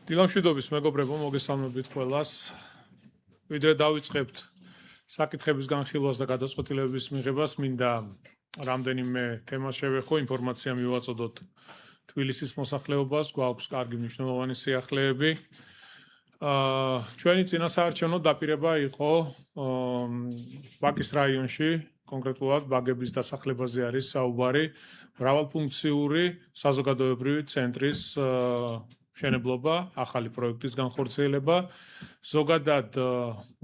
დილამშვიდობის მეგობრებო, მოგესალმებით ყველას. ვიდრე დავიწყებთ საკითხების განხილვას და გადაწყვეტილებების მიღებას, მინდა რამდენიმე თემას შევეხო, ინფორმაცია მივაწოდოთ თბილისის მოსახლეობას, გვაქვს კარგი მნიშვნელოვანი სიახლეები. ჩვენი წინასაარჩევნო დაპირება იყო ბაკის რაიონში, კონკრეტულად ბაგების დასახლებაზე არის საუბარი, მრავალფუნქციური საზოგადოებრივი ცენტრის მშენებლობა, ახალი პროექტის განხორციელება, ზოგადად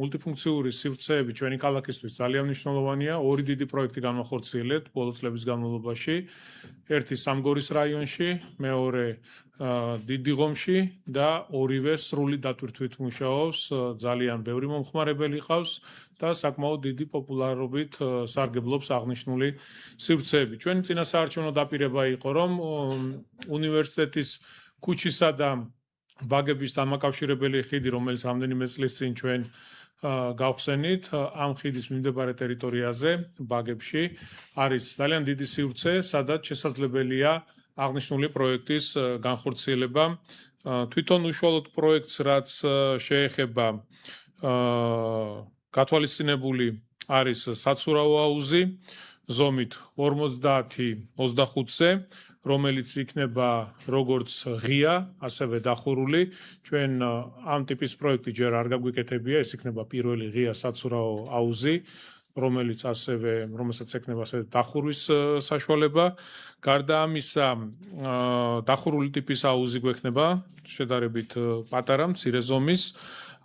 მულტიფუნქციური სივრცეები ჩვენი ქალაქისთვის ძალიან მნიშვნელოვანია, ორი დიდი პროექტი განახორციელებთ ბოლო წლების განმავლობაში, ერთი სამგორის რაიონში, მეორე დიდიღომში და ორივე სრული დატვირთვით მუშაობს, ძალიან ბევრი მომხმარებელი ყავს და საკმაოდ დიდი პოპულარობით სარგებლობს აღნიშნული სივრცეები. ჩვენი წინასაარჩევნო დაპირება იყო, რომ უნივერსიტეტის ქუჩისა და ბაგების დამაკავშირებელი ხიდი, რომელიც რამდენიმე წლის წინ ჩვენ გავხსენით, ამ ხიდის მიმდებარე ტერიტორიაზე, ბაგებში, არის ძალიან დიდი სივრცე, სადაც შესაძლებელია აღნიშნული პროექტის განხორციელება. თვითონ უშუალოდ პროექტს, რაც შეეხება გათვალისწინებული არის საცურაო აუზი, ზომით 50-25-ზე, რომელიც იქნება როგორც ღია, ასევე დახურული. ჩვენ ამ ტიპის პროექტი ჯერ არ გაგვიკეთებია, ეს იქნება პირველი ღია საცურაო აუზი, რომელსაც ექნება დახურვის საშუალება. გარდა ამისა, დახურული ტიპის აუზი გვექნება, შედარებით პატარა, მცირე ზომის,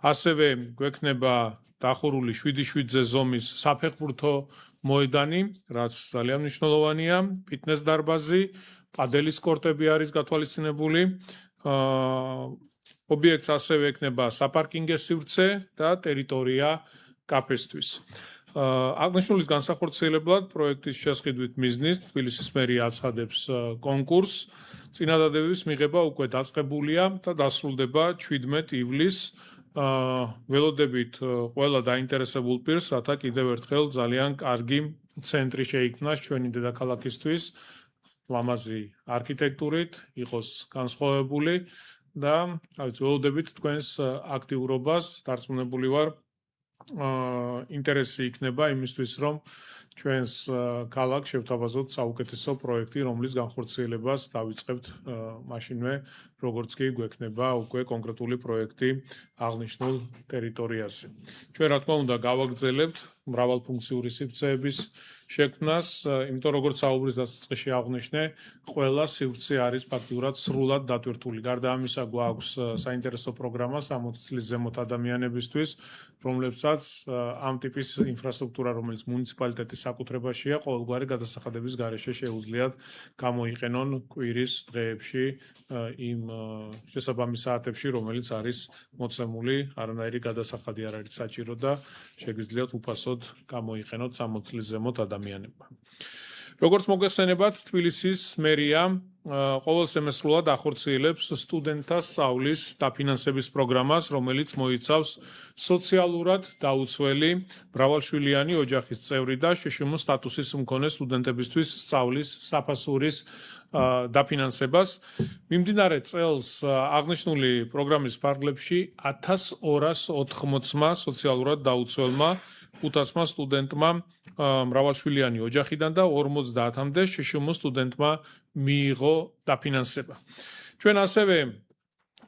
ასევე გვექნება დახურული 7-7-ზე ზომის საფეხბურთო მოედანი, რაც ძალიან მნიშვნელოვანია, ფიტნეს დარბაზი, პადელის კორტები არის გათვალისწინებული. ობიექტს ასევე ექნება საპარკინგო სივრცე და ტერიტორია კაფესთვის. აღნიშნულის განსახორციელებლად პროექტის შესყიდვით მიზნით თბილისის მერია აცხადებს კონკურსს. წინადადების მიღება უკვე დაწყებულია და დასრულდება 17 ივლისს. ველოდებით ყველა დაინტერესებულ პირს, რათა კიდევ ერთხელ ძალიან კარგი ცენტრი შეიქმნას ჩვენი დედაქალაქისთვის, ლამაზი არქიტექტურით, იყოს განსხვავებული და ველოდებით თქვენს აქტიურობას, დარწმუნებული ვარ, ინტერესი იქნება იმისთვის, რომ ჩვენს ქალაქს შევთავაზოთ საუკეთესო პროექტი, რომლის განხორციელებას დავიწყებთ მაშინვე, როგორც კი გვექნება უკვე კონკრეტული პროექტი აღნიშნულ ტერიტორიაზე. ჩვენ რა თქმა უნდა გავაგრძელებთ მრავალფუნქციური სივრცეების შექმნას, იმიტომ როგორც საუბრის დასაწყისში აღვნიშნე, ყველა სივრცე არის ფაქტურად სრულად დატვირთული. გარდა ამისა, გვაქვს საინტერესო პროგრამა 60 წლის ზემოთ ადამიანებისთვის, რომლებსაც ამ ტიპის ინფრასტრუქტურა, რომელიც მუნიციპალიტეტის საკუთრებაშია, ყოველგვარი გადასახადების გარეშე შეუძლიათ გამოიყენონ კვირის დღეებში იმ შესაბამის საათებში, რომელიც არის მოცემული, არანაირი გადასახადი არ არის საჭირო და შეგიძლიათ უფასოდ გამოიყენოთ 60 წლის ზემოთ ადამიანებმა. როგორც მოგეხსენებათ, თბილისის მერია ყოველ სემესტრულად ახორციელებს სტუდენტთა სწავლის დაფინანსების პროგრამას, რომელიც მოიცავს სოციალურად დაუცველი მრავალშვილიანი ოჯახის წევრი და შშმ სტატუსის მქონე სტუდენტებისთვის სწავლის საფასურის დაფინანსებას. მიმდინარე წელს აღნიშნული პროგრამის ფარგლებში 1280-მა სოციალურად დაუცველმა 500-მა სტუდენტმა მრავალშვილიანი ოჯახიდან და 50-მდე შშმ სტუდენტმა მიიღო დაფინანსება. ჩვენ ასევე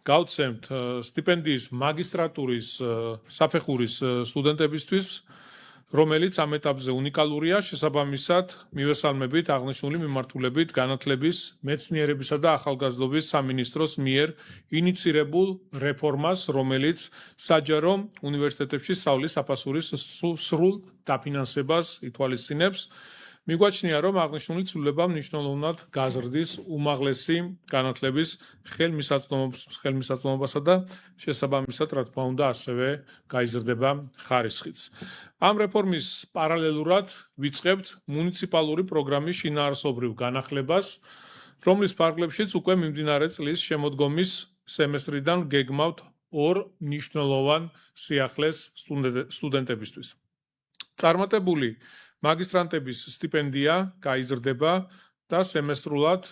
გავცემთ სტიპენდიის მაგისტრატურის საფეხურის სტუდენტებისთვის, რომელიც ამ ეტაპზე უნიკალურია, შესაბამისად მივესალმებით აღნიშნული მიმართულებით განათლების, მეცნიერებისა და ახალგაზრდობის სამინისტროს მიერ ინიცირებულ რეფორმას, რომელიც საჯარო უნივერსიტეტებში სწავლის საფასურის სრულ დაფინანსებას ითვალისწინებს. მიგვაჩნია, რომ აღნიშნული ცვლილება მნიშვნელოვნად გაზრდის უმაღლესი განათლების ხელმისაწვდომობასა და შესაბამისად, რა თქმა უნდა, ასევე გაიზრდება ხარისხიც. ამ რეფორმის პარალელურად ვიწყებთ მუნიციპალური პროგრამის შინაარსობრივ განახლებას, რომლის ფარგლებშიც უკვე მიმდინარე წლის შემოდგომის სემესტრიდან გეგმავთ ორ მნიშვნელოვან სიახლეს სტუდენტებისთვის. წარმატებული მაგისტრანტების სტიპენდია გაიზრდება და სემესტრულად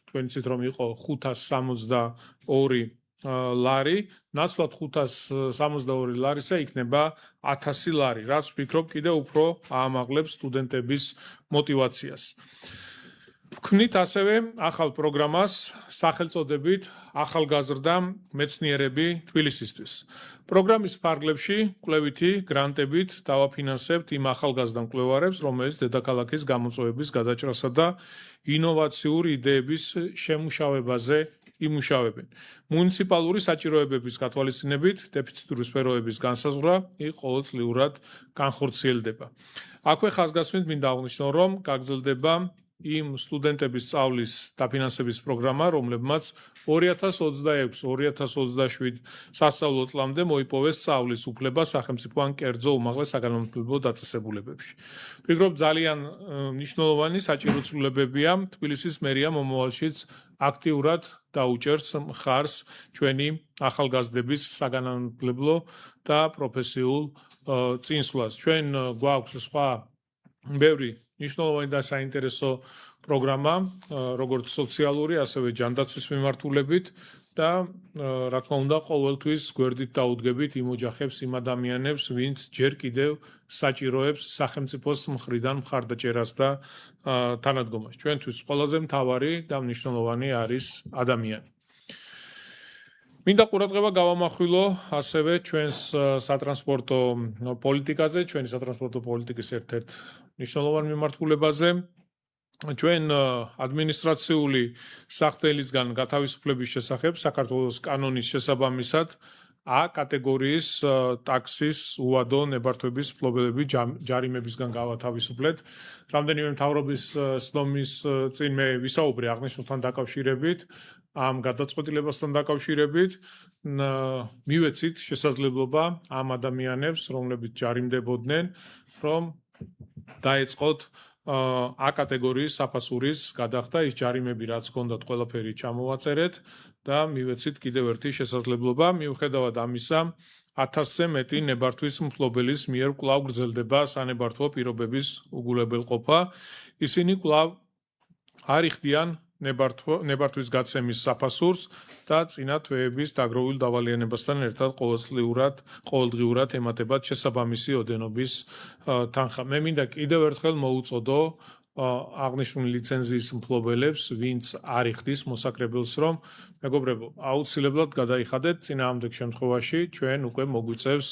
თქვენ იცით რომ იყო 562 ლარი, ნაცვლად 562 ლარისა იქნება 1000 ლარი, რაც ვფიქრობ კიდევ უფრო აამაღლებს სტუდენტების მოტივაციას. ვქმნით ასევე ახალ პროგრამას სახელწოდებით ახალგაზრდა მეცნიერები თბილისისთვის. პროგრამის ფარგლებში კვლევითი გრანტებით დავაფინანსებთ იმ ახალგაზრდა მკვლევარებს, რომელიც დედაქალაქის გამოწვევების გადაჭრასა და ინოვაციურ იდეების შემუშავებაზე იმუშავებენ. მუნიციპალური საჭიროებების გათვალისწინებით დეფიციტური სფეროების განსაზღვრა ყოველწლიურად განხორციელდება. აქვე ხაზგასმით მინდა აღვნიშნო, რომ გაგრძელდება იმ სტუდენტების სწავლის დაფინანსების პროგრამა, რომლებმაც 2026-2027 სასწავლო წლამდე მოიპოვეს სწავლის უფლება სახელმწიფო ან კერძო უმაღლეს საგანმანათლებლო დაწესებულებებში. ვფიქრობ, ძალიან მნიშვნელოვანი საჭირო ცვლილებებია თბილისის მერია მომავალშიც აქტიურად დაუჭერს მხარს ჩვენი ახალგაზრდების საგანმანათლებლო და პროფესიულ წინსვლას. ჩვენ გვაქვს სხვა ბევრი მნიშვნელოვანი და საინტერესო პროგრამა, როგორც სოციალური, ასევე ჯანდაცვის მიმართულებით და რა თქმა უნდა, ყოველთვის გვერდით დაუდგებით იმ ოჯახებს, იმ ადამიანებს, ვინც ჯერ კიდევ საჭიროებს სახელმწიფოს მხრიდან მხარდაჭერას და თანადგომას. ჩვენთვის ყველაზე მთავარი და მნიშვნელოვანი არის ადამიანი. მინდა ყურადღება გავამახვილო ასევე ჩვენს სატრანსპორტო პოლიტიკაზე, ჩვენი სატრანსპორტო პოლიტიკის ერთ-ერთ მნიშვნელოვან მიმართულებაზე. ჩვენ ადმინისტრაციული სახთელისგან გათავისუფლების შესახებ საქართველოს კანონის შესაბამისად A კატეგორიის ტაქსის უადო ნებართვების მფლობელები ჯარიმებისგან გავათავისუფლეთ. რამდენიმე მთავრობის ცნობის წინ მე ვისაუბრე აღნიშნულთან დაკავშირებით, ამ გადაწყვეტილებასთან დაკავშირებით მივეცით შესაძლებლობა ამ ადამიანებს, რომლებიც ჯარიმდებოდნენ, რომ დაეწყოთ A კატეგორიის საფასურის გადახდა, ის ჯარიმები რაც ჰქონდათ ყველაფერი ჩამოვაწერეთ და მივეცით კიდევ ერთი შესაძლებლობა, მიუხედავად ამისა 1000-ზე მეტი ნებართვის მფლობელის მიერ კვლავ გრძელდება სანებართვო პირობების უგულებელყოფა. ისინი კვლავ არ იხდიან ნებართვის გაცემის საფასურს და წინა თვეების დაგროვილ დავალიანებასთან ერთად ყოველდღიურად ემატებათ შესაბამისი ოდენობის თანხა. მე მინდა კიდევ ერთხელ მოუწოდო აღნიშნული ლიცენზიის მფლობელებს, ვინც არ იხდის მოსაკრებელს, რომ მეგობრებო, აუცილებლად გადაიხადეთ, წინააღმდეგ შემთხვევაში ჩვენ უკვე მოგვიწევს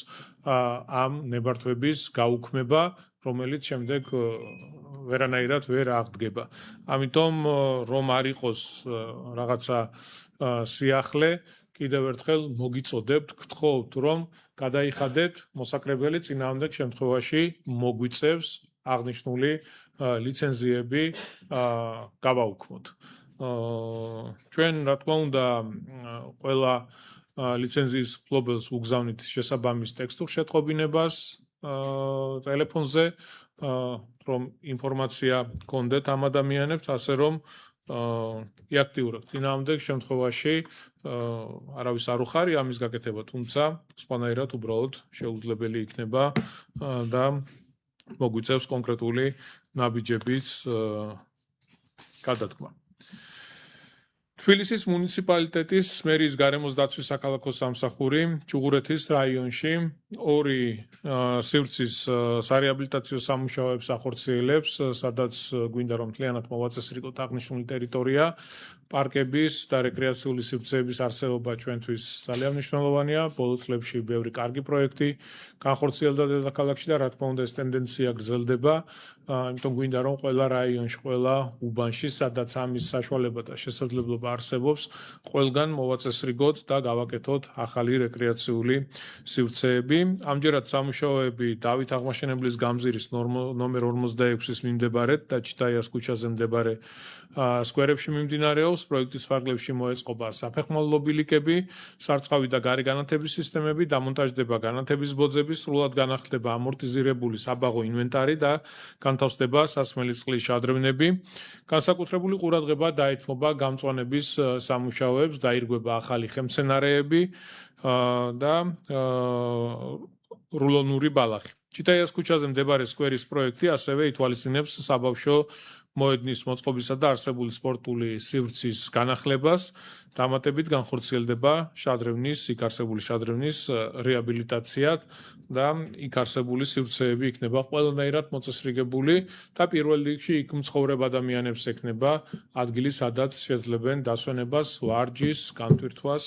ამ ნებართვების გაუქმება, რომელიც შემდეგ ვერანაირად ვერ აღდგება. ამიტომ რომ არ იყოს რაღაცა სიახლე, კიდევ ერთხელ მოგიწოდებთ, გთხოვთ, რომ გადაიხადეთ მოსაკრებელი, წინააღმდეგ შემთხვევაში მოგვიწევს აღნიშნული ლიცენზიები გავაუქმოთ. ჩვენ რა თქმა უნდა ყველა ლიცენზიის მფლობელს უგზავნით შესაბამის ტექსტურ შეტყობინებას ტელეფონზე, რომ ინფორმაცია გქონდეთ ამ ადამიანებს, ასე რომ იაქტიურებთ. წინააღმდეგ შემთხვევაში არავის არ უხარია ამის გაკეთება, თუმცა სხვანაირად უბრალოდ შეუძლებელი იქნება და მოგვიწევს კონკრეტული ნაბიჯების გადადგმა. თბილისის მუნიციპალიტეტის მერიის გარემოს დაცვის საქალაქო სამსახური ჩუღურეთის რაიონში 2 სივრცის სარეაბილიტაციო სამუშაოებს ახორციელებს, სადაც გვინდა რომ მთლიანად მოვაწესრიგოთ აღნიშნული ტერიტორია. პარკების და რეკრეაციული სივრცეების არსებობა ჩვენთვის ძალიან მნიშვნელოვანია. ბოლო წლებში ბევრი კარგი პროექტი განხორციელდა დედაქალაქში და რა თქმა უნდა ეს ტენდენცია გრძელდება. იმიტომ გვინდა რომ ყველა რაიონში, ყველა უბანში, სადაც ამის საშუალება და შესაძლებლობა არსებობს, ყველგან მოვაწესრიგოთ და გავაკეთოთ ახალი რეკრეაციული სივრცეები. ამჯერად სამუშაოები დავით აღმაშენებლის გამზირის ნომერ 46-ის მიმდებარედ და ჩიტაიას ქუჩაზე მდებარე სკვერებში მიმდინარეობს. პროექტის ფარგლებში მოეწყობა საფეხმავლო ბილიკები, სარწყავი და გარე განათების სისტემები, დამონტაჟდება განათების ბოძები, სრულად განახლდება ამორტიზირებული საბაღო ინვენტარი და განთავსდება სასმელი წყლის შადრევნები. განსაკუთრებული ყურადღება დაეთმობა გამწვანების სამუშაოებს, დაირღვება ახალი ხემცენარეები და რულონური ბალახი. ჩიტაიას ქუჩაზე მდებარე სკვერის პროექტი ასევე ითვალისწინებს საბავშვო მოედნის მოწყობისა და არსებული სპორტული სივრცის განახლებას, დამატებით განხორციელდება შადრევნის, იქ არსებული შადრევნის რეაბილიტაცია და იქ არსებული სივრცეები იქნება ყველანაირად მოწესრიგებული და პირველ რიგში იქ მცხოვრებ ადამიანებს ექნება ადგილი, სადაც შეძლებენ დასვენებას, ვარჯის, განთვირთვას,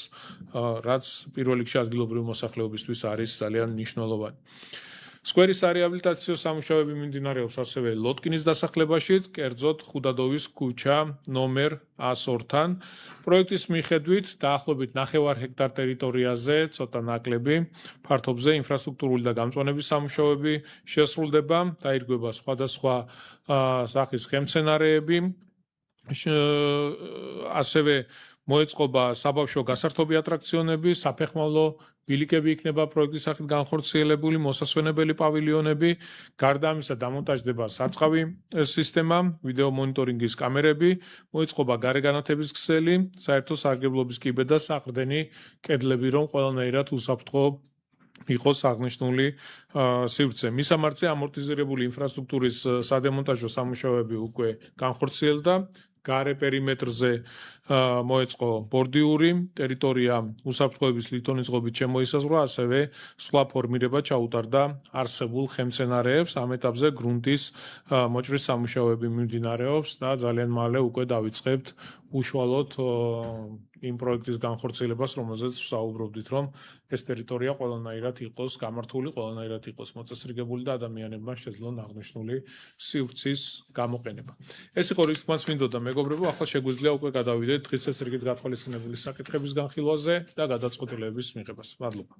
რაც პირველ რიგში ადგილობრივი მოსახლეობისთვის არის ძალიან მნიშვნელოვანი. სკვერისარეაბილიტაციო სამუშაოები მიმდინარეობს ასევე ლოტკინის დასახლებაში, კერძოდ ხუდადოვის ქუჩა ნომერ 102-თან. პროექტის მიხედვით დაახლოებით 9 ჰექტარ ტერიტორიაზე ცოტა ნაკლები ფართობზე ინფრასტრუქტურული და გამწვანების სამუშაოები შესრულდება, დაირგვება სხვადასხვა სახის ხელმცენარეები, ასევე მოეწყობა საბავშვო გასართობი ატრაქციონები, საფეხმავლო ბილიკები იქნება პროექტის სახით განხორციელებული, მოსასვენებელი პავილიონები, გარდა ამისა დამონტაჟდება სარწყავი სისტემა, ვიდეო მონიტორინგის კამერები, მოეწყობა გარეგანათების ქსელი, საერთო სარგებლობის კიბე და საყრდენი კედლები, რომ ყველანაირად უსაფრთხო იყოს აღნიშნული სივრცე. მისამართზე ამორტიზირებული ინფრასტრუქტურის სადემონტაჟო სამუშაოები უკვე განხორციელდა. გარე პერიმეტრზე მოეწყო ბორდიური ტერიტორია უსაფრთხოების ლითონის ღობით შემოისაზღვრა, ასევე სხვა ფორმირება ჩაუტარდა არსებულ ხელმცენარეებს. ამ ეტაპზე გრუნტის მოჭრის სამუშაოები მიმდინარეობს და ძალიან მალე უკვე დავიწყებთ უშუალოდ იმ პროექტის განხორციელებას, რომელზეც ვსაუბრობდით, რომ ეს ტერიტორია ყველანაირად იყოს გამართული, ყველანაირად იყოს მოწესრიგებული და ადამიანებმა შეძლონ აღნიშნული სივრცის გამოყენება. ეს იყო რის თქმაც მინდოდა მეგობრებო, ახლა შეგვიძლია უკვე გადავიდეთ დღის ეს რიგით გათვალისწინებული საკითხების განხილვაზე და გადაწყვეტილების მიღებას. მადლობა.